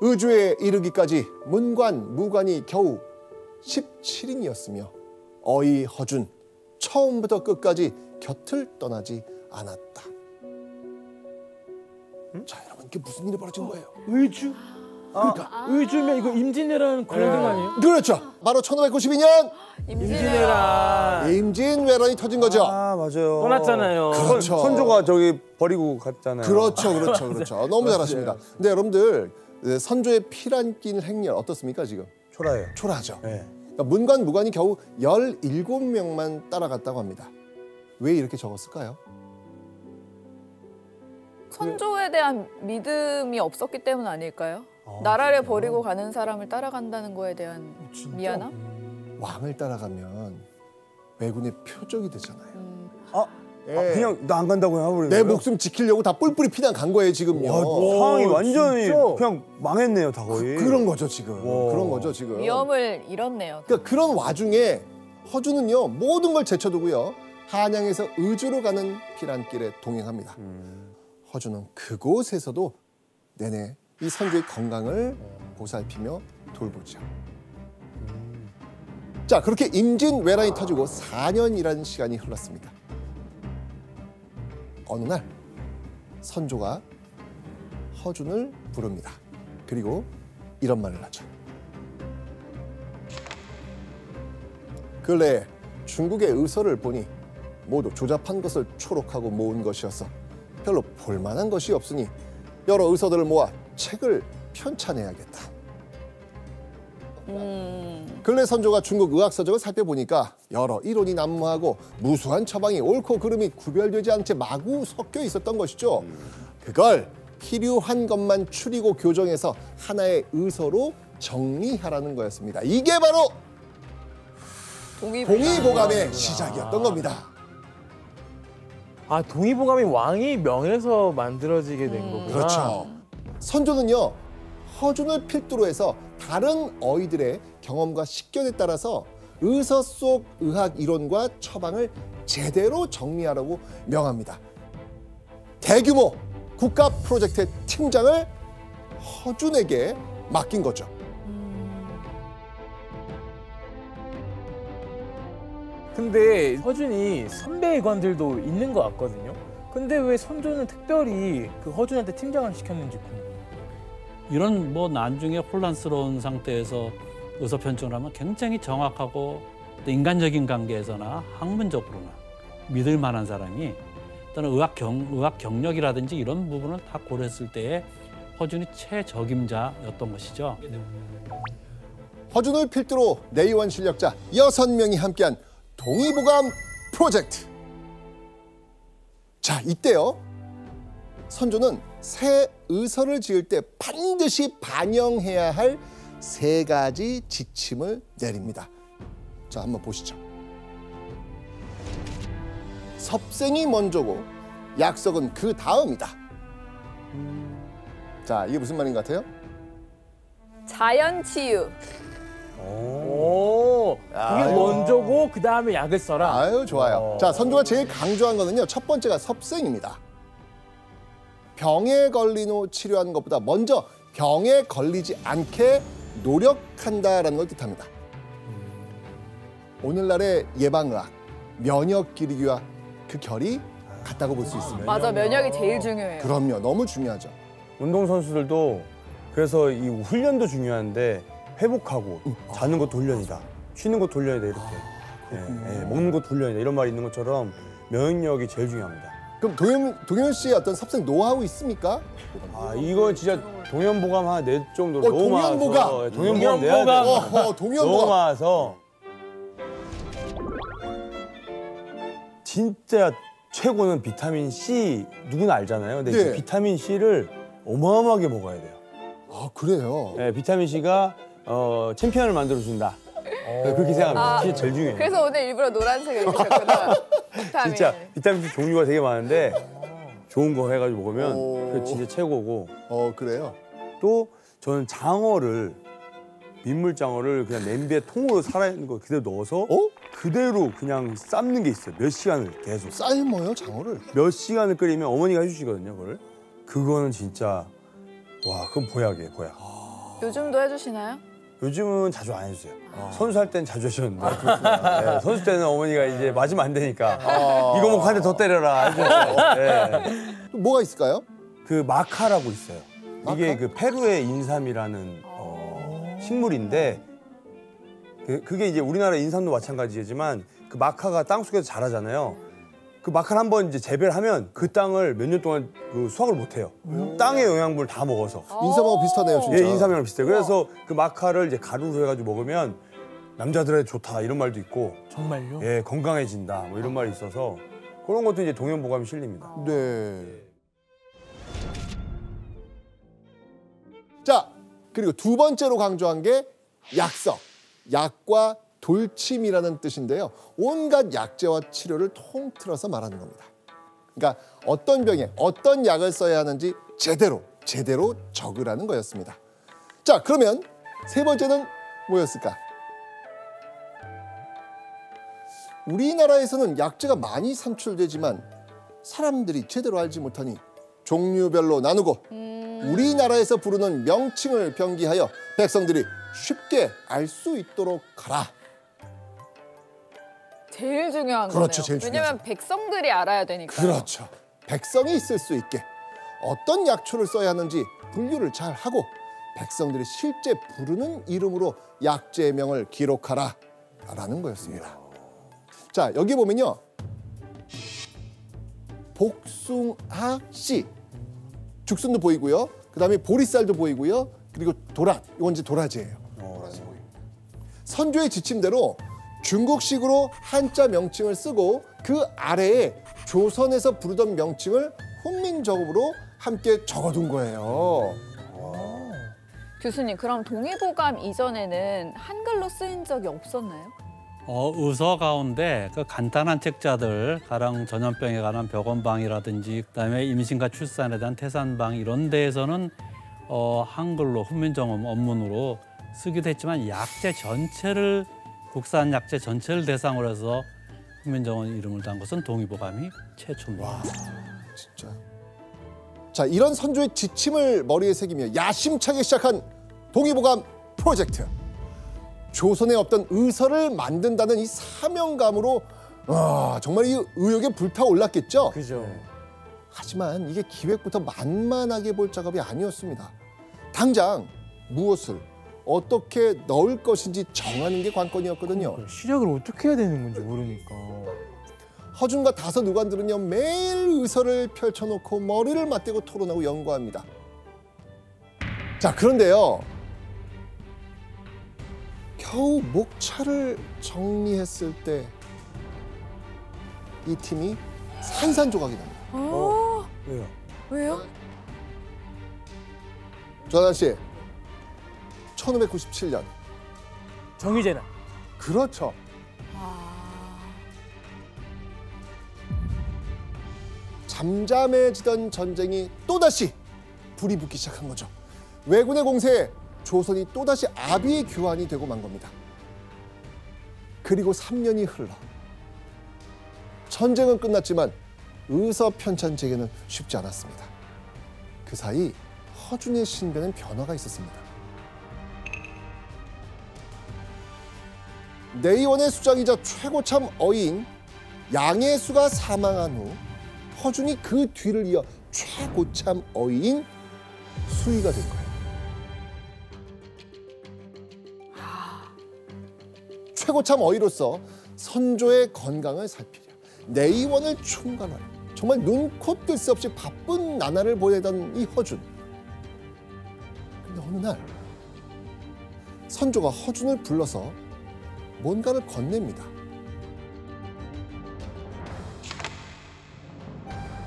의주에 이르기까지 문관, 무관이 겨우 17인이었으며 어이 허준 처음부터 끝까지 곁을 떠나지 않았다. 자, 여러분 이게 무슨 일이 벌어진 거예요? 의주? 그러니까 의주면 이거 임진왜란 관련된 거 아니에요? 그렇죠. 바로 1592년 임진왜란. 임진왜란이 터진 거죠. 아 맞아요. 떠났잖아요. 그렇죠. 선조가 저기 버리고 갔잖아요. 그렇죠. 너무 잘하십니다. 근데 여러분들 선조의 피란길 행렬 어떻습니까 지금? 초라해요. 초라하죠. 네. 그러니까 문관 무관이 겨우 17명만 따라갔다고 합니다. 왜 이렇게 적었을까요? 선조에 대한 믿음이 없었기 때문 아닐까요? 나라를 버리고 가는 사람을 따라간다는 거에 대한 미안함? 왕을 따라가면 왜군의 표적이 되잖아요. 그냥 나 안 간다고 해버리는 내 거예요? 목숨 지키려고 다 뿔뿔이 피난 간 거예요 지금요. 상황이 완전히 진짜? 그냥 망했네요 다 거의. 그런 거죠 지금. 그런 거죠 지금. 위험을 잃었네요. 그러니까 그런 와중에 허준은요 모든 걸 제쳐두고요 한양에서 의주로 가는 피란길에 동행합니다. 허준은 그곳에서도 내내 이 선조의 건강을 보살피며 돌보죠. 자, 그렇게 임진왜란이 터지고 4년이라는 시간이 흘렀습니다. 어느 날 선조가 허준을 부릅니다. 그리고 이런 말을 하죠. 근래에 중국의 의서를 보니 모두 조잡한 것을 초록하고 모은 것이어서 별로 볼만한 것이 없으니 여러 의서들을 모아 책을 편찬해야겠다. 근래 선조가 중국 의학서적을 살펴보니까 여러 이론이 난무하고 무수한 처방이 옳고 그름이 구별되지 않은 채 마구 섞여 있었던 것이죠. 그걸 필요한 것만 추리고 교정해서 하나의 의서로 정리하라는 거였습니다. 이게 바로 동의보감의 시작이었던 겁니다. 아, 동의보감이 왕이 명해서 만들어지게 된 거구나. 그렇죠. 선조는요 허준을 필두로 해서 다른 어이들의 경험과 식견에 따라서 의서 속 의학 이론과 처방을 제대로 정리하라고 명합니다. 대규모 국가 프로젝트의 팀장을 허준에게 맡긴 거죠. 근데 허준이 선배 관들도 있는 것 같거든요. 근데 왜 선조는 특별히 그 허준한테 팀장을 시켰는지 궁금해요. 이런 뭐 나중에 혼란스러운 상태에서 의사 편청을 하면 굉장히 정확하고 또 인간적인 관계에서나 학문적으로나 믿을 만한 사람이 또는 의학 경력이라든지 이런 부분을 다 고려했을 때에 허준이 최적임자였던 것이죠. 허준을 필두로 내의원 실력자 6명이 함께한 동의보감 프로젝트. 자, 이때요. 선조는 새 의서를 지을 때 반드시 반영해야 할 3가지 지침을 내립니다. 자, 한번 보시죠. 섭생이 먼저고 약석은 그 다음이다. 자, 이게 무슨 말인 것 같아요? 자연치유. 오, 그게 먼저고 그 다음에 약을 써라. 아유, 좋아요. 자, 선조가 제일 강조한 거는요. 첫 번째가 섭생입니다. 병에 걸린 후 치료하는 것보다 먼저 병에 걸리지 않게 노력한다라는 걸 뜻합니다. 오늘날의 예방의학, 면역 기르기와 그 결이 같다고 볼 수 있습니다. 맞아, 면역이 제일 중요해요. 그럼요, 너무 중요하죠. 운동선수들도 그래서 이 훈련도 중요한데 회복하고 자는 것도 훈련이다. 쉬는 것도 훈련이다 이렇게. 먹는 것도 훈련이다 이런 말이 있는 것처럼 면역력이 제일 중요합니다. 그럼 동현 씨의 어떤 섭생 노하우 있습니까? 아 이거 진짜 동현보감 하나 낼 정도로 너무 동현보감! 많아서 동현보감 내야 돼. 너무 동현보감. 많아서 진짜 최고는 비타민 C 누구나 알잖아요. 근데 네. 그 비타민 C를 어마어마하게 먹어야 돼요. 아, 그래요? 네, 비타민 C가 챔피언을 만들어준다. 그렇게 생각합니다. 진짜 제일 중요해요. 그래서 오늘 일부러 노란색을 입으셨구나. 비타민. 진짜 비타민 C 종류가 되게 많은데 좋은 거 해가지고 먹으면 그게 진짜 최고고. 그래요? 또 저는 장어를 민물장어를 그냥 냄비에 통으로 살아있는 거 그대로 넣어서 그대로 그냥 삶는 게 있어요. 몇 시간을 계속. 삶아요, 장어를? 몇 시간을 끓이면 어머니가 해주시거든요, 그걸. 그거는 진짜 와, 그건 보약이에요, 보약. 요즘도 해주시나요? 요즘은 자주 안 해주세요. 선수할 땐 자주 해주셨는데 네, 선수 때는 어머니가 이제 맞으면 안 되니까 이거 먹고 한 대 더 때려라 해주셨어요. 네. 또 뭐가 있을까요? 그 마카라고 있어요. 이게 마카? 그 페루의 인삼이라는 식물인데 그게 이제 우리나라 인삼도 마찬가지지만 그 마카가 땅 속에서 자라잖아요. 그 마카를 한번 이제 재배를 하면 그 땅을 몇 년 동안 그 수확을 못 해요. 땅의 영양분을 다 먹어서. 인삼하고 비슷하네요, 진짜. 예, 인삼이랑 비슷해요. 그래서 그 마카를 이제 가루로 해가지고 먹으면 남자들한테 좋다 이런 말도 있고, 정말요? 예, 건강해진다 뭐 이런 말이 있어서 그런 것도 이제 동연보감이 실립니다. 네. 자, 그리고 두 번째로 강조한 게 약석. 약과 돌침이라는 뜻인데요. 온갖 약재와 치료를 통틀어서 말하는 겁니다. 그러니까 어떤 병에 어떤 약을 써야 하는지 제대로 적으라는 거였습니다. 자, 그러면 세 번째는 뭐였을까? 우리나라에서는 약재가 많이 산출되지만 사람들이 제대로 알지 못하니 종류별로 나누고 우리나라에서 부르는 명칭을 병기하여 백성들이 쉽게 알 수 있도록 하라. 제일 중요한 그렇죠, 거네요. 제일 왜냐면 중요하죠. 백성들이 알아야 되니까. 그렇죠. 백성이 있을 수 있게 어떤 약초를 써야 하는지 분류를 잘 하고 백성들이 실제 부르는 이름으로 약재명을 기록하라 라는 거였습니다. 자, 여기 보면요. 복숭아 씨 죽순도 보이고요. 그다음에 보리쌀도 보이고요. 그리고 도랏, 이건 이제 도라지예요. 도라지 보입니다. 선조의 지침대로 중국식으로 한자 명칭을 쓰고 그 아래에 조선에서 부르던 명칭을 훈민정음으로 함께 적어둔 거예요. 교수님, 그럼 동의보감 이전에는 한글로 쓰인 적이 없었나요? 의서 가운데 그 간단한 책자들, 가령 전염병에 관한 벽원방이라든지 그다음에 임신과 출산에 대한 태산방 이런 데에서는 한글로 훈민정음 원문으로 쓰기도 했지만 약재 전체를 국산 약재 전체를 대상으로 해서 훈민정음 이름을 단 것은 동의보감이 최초입니다. 와, 진짜. 자, 이런 선조의 지침을 머리에 새기며 야심차게 시작한 동의보감 프로젝트. 조선에 없던 의서를 만든다는 이 사명감으로 정말 이 의욕에 불타올랐겠죠. 그죠. 하지만 이게 기획부터 만만하게 볼 작업이 아니었습니다. 당장 무엇을 어떻게 넣을 것인지 정하는 게 관건이었거든요. 시작을 어떻게 해야 되는 건지 모르니까. 허준과 다섯 의관들은요 매일 의서를 펼쳐놓고 머리를 맞대고 토론하고 연구합니다. 자, 그런데요 겨우 목차를 정리했을 때 이 팀이 산산조각이 납니다. 왜요? 왜요? 조하나 씨, 1597년. 정유재는? 그렇죠. 잠잠해지던 전쟁이 또다시 불이 붙기 시작한 거죠. 왜군의 공세에 조선이 또다시 아비의 교환이 되고 만 겁니다. 그리고 3년이 흘러 전쟁은 끝났지만 의서 편찬 재개는 쉽지 않았습니다. 그 사이 허준의 신변엔 변화가 있었습니다. 내의원의 수장이자 최고참 어인 양해수가 사망한 후 허준이 그 뒤를 이어 최고참 어인 수의가 된 거예요. 최고참 어이로서 선조의 건강을 살피려 내의원을 충관하려 정말 눈코 뜰 새 없이 바쁜 나날을 보내던 이 허준. 근데 어느 날 선조가 허준을 불러서 뭔가를 건넵니다.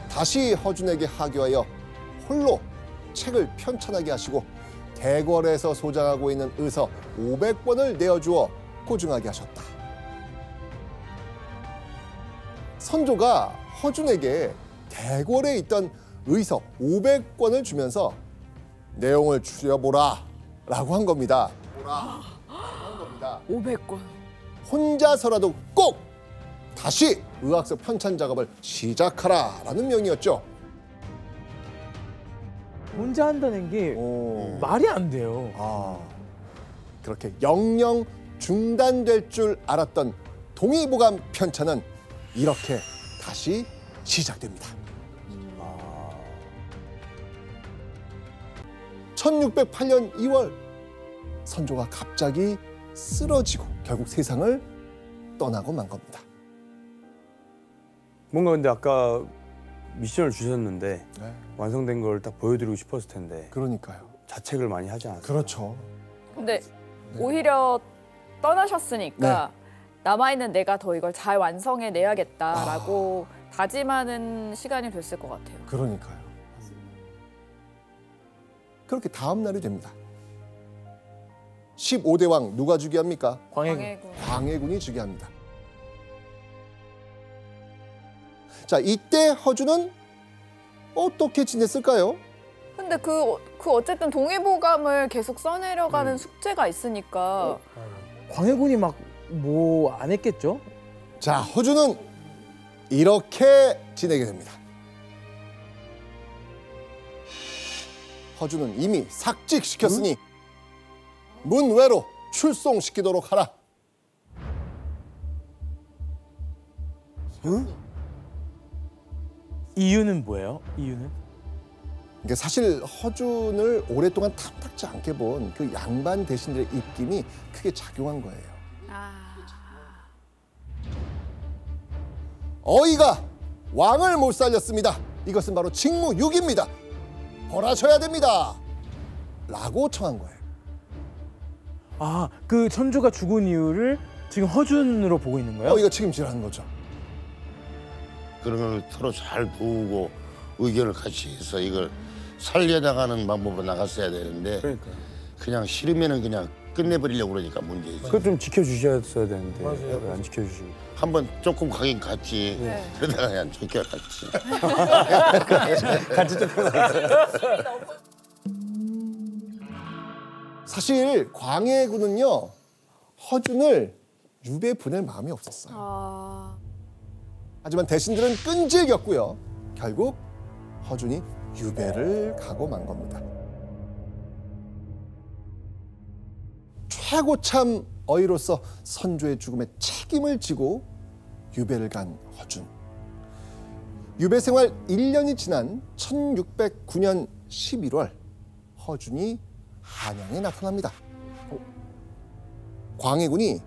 다시 허준에게 하교하여 홀로 책을 편찬하게 하시고 대궐에서 소장하고 있는 의서 500권을 내어주어 고증하게 하셨다. 선조가 허준에게 대궐에 있던 의서 500권을 주면서 내용을 추려보라 라고 한 겁니다. 500권. 혼자서라도 꼭 다시 의학서 편찬 작업을 시작하라라는 명이었죠. 혼자 한다는 게 오. 말이 안 돼요. 아, 그렇게 영영 중단될 줄 알았던 동의보감 편차는 이렇게 다시 시작됩니다. 1608년 2월 선조가 갑자기 쓰러지고 결국 세상을 떠나고 만 겁니다. 뭔가 근데 아까 미션을 주셨는데 네. 완성된 걸 딱 보여드리고 싶었을 텐데 그러니까요. 자책을 많이 하지 않았어요. 그렇죠. 근데 오히려 떠나셨으니까 남아있는 내가 더 이걸 잘 완성해내야겠다라고 다짐하는 시간이 됐을 것 같아요. 그러니까요. 그렇게 다음 날이 됩니다. 15대 왕 누가 즉위합니까? 광해군. 광해군이 즉위합니다. 자, 이때 허준은 어떻게 지냈을까요? 근데 그 어쨌든 동의보감을 계속 써내려가는 숙제가 있으니까 광해군이 막 뭐 안 했겠죠? 자, 허준은 이렇게 지내게 됩니다. 허준은 이미 삭직시켰으니 문외로 출송시키도록 하라. 이유는 뭐예요? 이유는? 그러니까 사실 허준을 오랫동안 탐탁지 않게 본 그 양반 대신들의 입김이 크게 작용한 거예요. 어이가 왕을 못 살렸습니다. 이것은 바로 직무유기입니다. 벌하셔야 됩니다. 라고 청한 거예요. 아, 그 선조가 죽은 이유를 지금 허준으로 보고 있는 거예요? 이거 책임지라는 거죠. 그런 걸 서로 잘 도우고 의견을 같이 해서 이걸 살려나가는 방법으로 나갔어야 되는데 그러니까. 그냥 싫으면은 그냥 끝내버리려고 그러니까 문제지. 그거 좀 지켜주셨어야 되는데 안 지켜주시고. 한번 조금 가긴 갔지. 네. 그러다가 그냥 쫓겨갔지. 같이 쫓겨났어요. 사실 광해군은요 허준을 유배 보낼 마음이 없었어요. 하지만 대신들은 끈질겼고요. 결국 허준이 유배를 가고 만 겁니다. 최고참 어이로서 선조의 죽음에 책임을 지고 유배를 간 허준. 유배 생활 1년이 지난 1609년 11월 허준이 한양에 나타납니다. 광해군이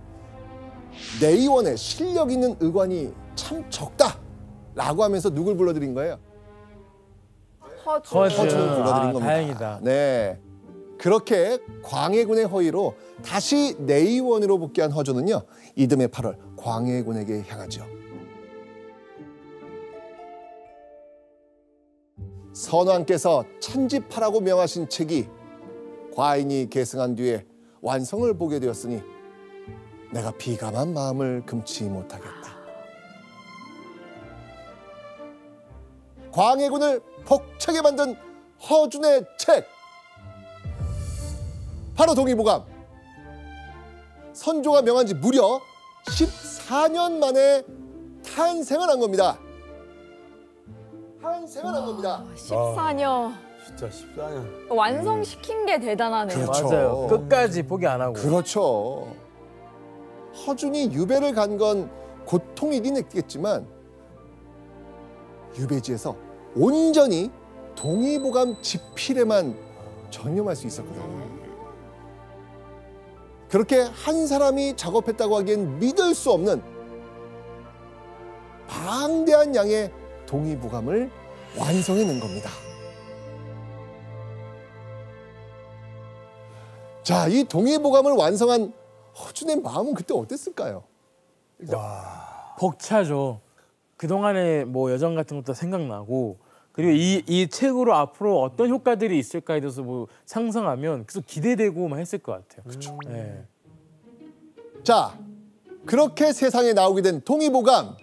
내의원에 실력 있는 의관이 참 적다라고 하면서 누굴 불러들인 거예요? 허준을 불러들인 겁니다. 다행이다. 네. 그렇게 광해군의 허위로 다시 내의원으로 복귀한 허준은요. 이듬해 8월 광해군에게 향하죠. 선왕께서 찬집하라고 명하신 책이 과인이 계승한 뒤에 완성을 보게 되었으니 내가 비감한 마음을 금치 못하겠다. 광해군을 벅차게 만든 허준의 책, 바로 동의보감. 선조가 명한 지 무려 14년 만에 탄생을 한 겁니다. 탄생을 한 겁니다. 14년 진짜 14년. 완성시킨 게 대단하네요. 그렇죠. 맞아요. 끝까지 포기 안 하고. 그렇죠. 허준이 유배를 간 건 고통이긴 했겠지만 유배지에서 온전히 동의보감 집필에만 전념할 수 있었거든요. 그렇게 한 사람이 작업했다고 하기엔 믿을 수 없는 방대한 양의 동의보감을 완성해낸 겁니다. 자, 이 동의보감을 완성한 허준의 마음은 그때 어땠을까요? 벅차죠. 그동안의 뭐 여정 같은 것도 생각나고 그리고 이 책으로 앞으로 어떤 효과들이 있을까에 대해서 뭐 상상하면 계속 기대되고만 했을 것 같아요. 그렇죠. 네. 자, 그렇게 세상에 나오게 된 동의보감.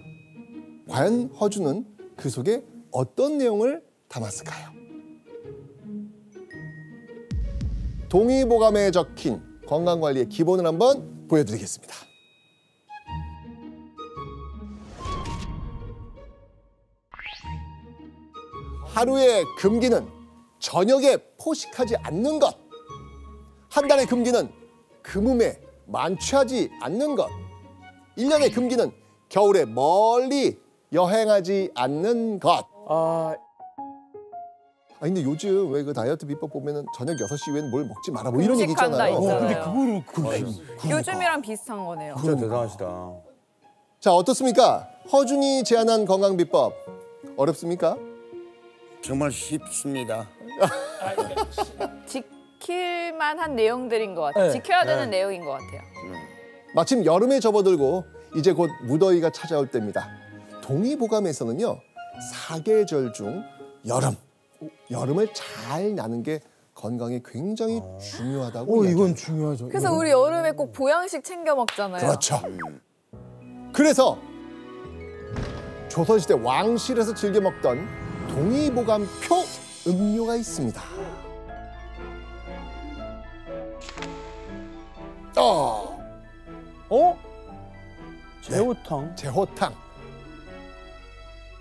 과연 허준은 그 속에 어떤 내용을 담았을까요? 동의보감에 적힌 건강관리의 기본을 한번 보여드리겠습니다. 하루의 금기는 저녁에 포식하지 않는 것, 한 달의 금기는 금음에 만취하지 않는 것, 1년의 금기는 겨울에 멀리 여행하지 않는 것. 근데 요즘 왜 그 다이어트 비법 보면은 저녁 6시 이후엔 뭘 먹지 마라 뭐 이런 얘기 금식한다 있잖아요. 있잖아요. 요즘이랑 비슷한 거네요. 진짜 대단하시다. 자, 어떻습니까? 허준이 제안한 건강 비법 어렵습니까? 정말 쉽습니다. 지킬만한 내용들인 것 같아요. 네. 지켜야 되는 내용인 것 같아요. 마침 여름에 접어들고 이제 곧 무더위가 찾아올 때입니다. 동의보감에서는요, 사계절 중 여름을 잘 나는 게 건강에 굉장히 중요하다고 이건 중요하죠. 그래서 우리 여름에 꼭 보양식 챙겨 먹잖아요. 그렇죠. 그래서 조선시대 왕실에서 즐겨 먹던 동의보감표 음료가 있습니다. 제호탕? 제호탕.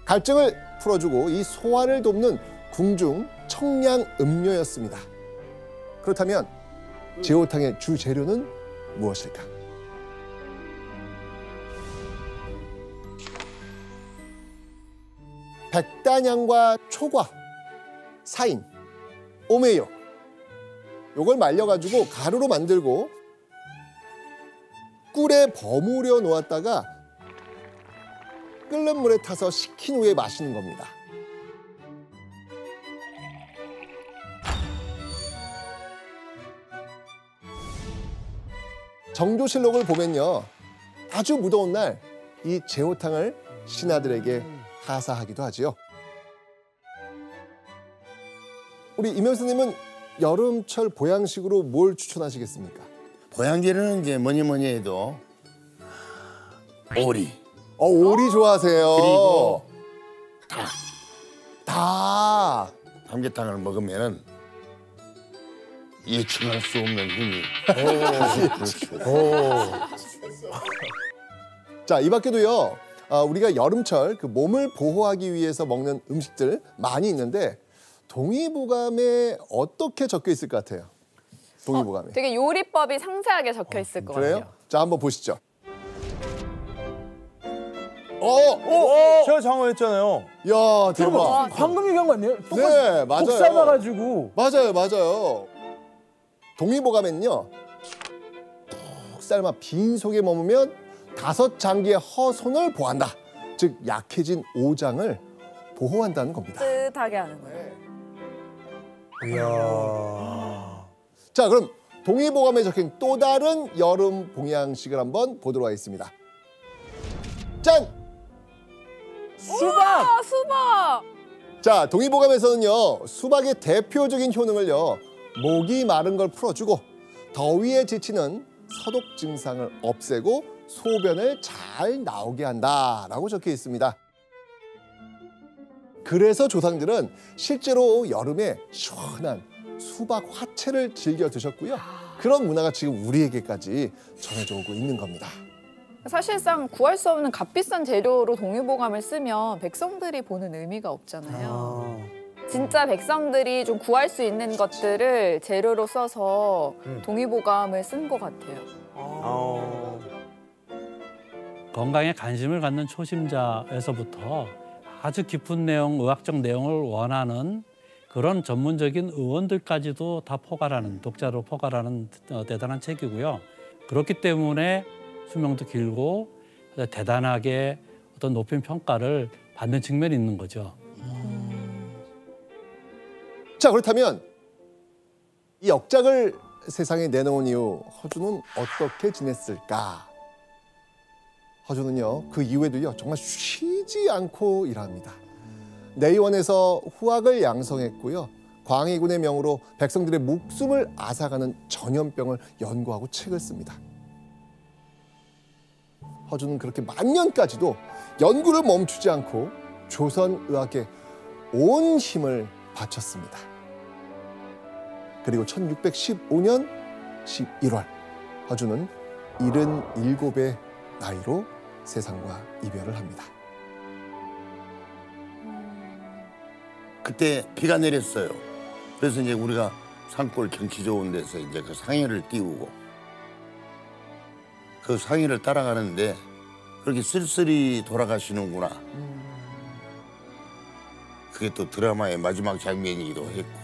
갈증을 풀어주고 이 소화를 돕는 궁중 청량 음료였습니다. 그렇다면 제호탕의 주 재료는 무엇일까? 백단향과 초과, 사인, 오메요. 요걸 말려가지고 가루로 만들고 꿀에 버무려 놓았다가 끓는 물에 타서 식힌 후에 마시는 겁니다. 정조실록을 보면요, 아주 무더운 날 이 제호탕을 신하들에게 하사하기도 하지요. 우리 임영수님은 여름철 보양식으로 뭘 추천하시겠습니까? 보양제는 이제 뭐니 해도 오리. 오리 좋아하세요. 그리고 닭. 삼계탕을 먹으면은 예측할 수 없는 힘이. 자, 이 밖에도요, 우리가 여름철 그 몸을 보호하기 위해서 먹는 음식들 많이 있는데 동의보감에 어떻게 적혀 있을 것 같아요? 동의보감에. 되게 요리법이 상세하게 적혀 있을 것 그래요? 같아요. 자, 한번 보시죠. 제가 장어했잖아요. 이야, 대박. 방금 얘기한 거 아니에요? 네, 맞아요. 국 삶아가지고. 맞아요. 동의보감에는요, 푹 삶아 빈 속에 머무면 5장기의 허손을 보한다. 즉 약해진 오장을 보호한다는 겁니다. 뜨뜻하게 하는 거예요. 이야. 자, 그럼 동의보감에 적힌 또 다른 여름 보양식을 한번 보도록 하겠습니다. 짠! 수박! 수박! 자, 동의보감에서는요, 수박의 대표적인 효능을요, 목이 마른 걸 풀어주고 더위에 지치는 서독 증상을 없애고 소변을 잘 나오게 한다라고 적혀 있습니다. 그래서 조상들은 실제로 여름에 시원한 수박 화채를 즐겨 드셨고요. 그런 문화가 지금 우리에게까지 전해져 오고 있는 겁니다. 사실상 구할 수 없는 값비싼 재료로 동의보감을 쓰면 백성들이 보는 의미가 없잖아요. 진짜 백성들이 좀 구할 수 있는 것들을 재료로 써서 동의보감을 쓴 것 같아요. 건강에 관심을 갖는 초심자에서부터 아주 깊은 내용, 의학적 내용을 원하는 그런 전문적인 의원들까지도 다 포괄하는, 독자로 포괄하는 대단한 책이고요. 그렇기 때문에 수명도 길고 대단하게 어떤 높은 평가를 받는 측면이 있는 거죠. 자, 그렇다면 이 역작을 세상에 내놓은 이후 허준은 어떻게 지냈을까? 허준은요, 그 이후에도요, 정말 쉬지 않고 일합니다. 내의원에서 후학을 양성했고요. 광해군의 명으로 백성들의 목숨을 앗아가는 전염병을 연구하고 책을 씁니다. 허준은 그렇게 만년까지도 연구를 멈추지 않고 조선의학에 온 힘을 바쳤습니다. 그리고 1615년 11월 허준은 77의 나이로 세상과 이별을 합니다. 그때 비가 내렸어요. 그래서 이제 우리가 산골 경치 좋은 데서 이제 그 상해를 띄우고 그 상해를 따라가는데 그렇게 쓸쓸히 돌아가시는구나. 그게 또 드라마의 마지막 장면이기도 했고.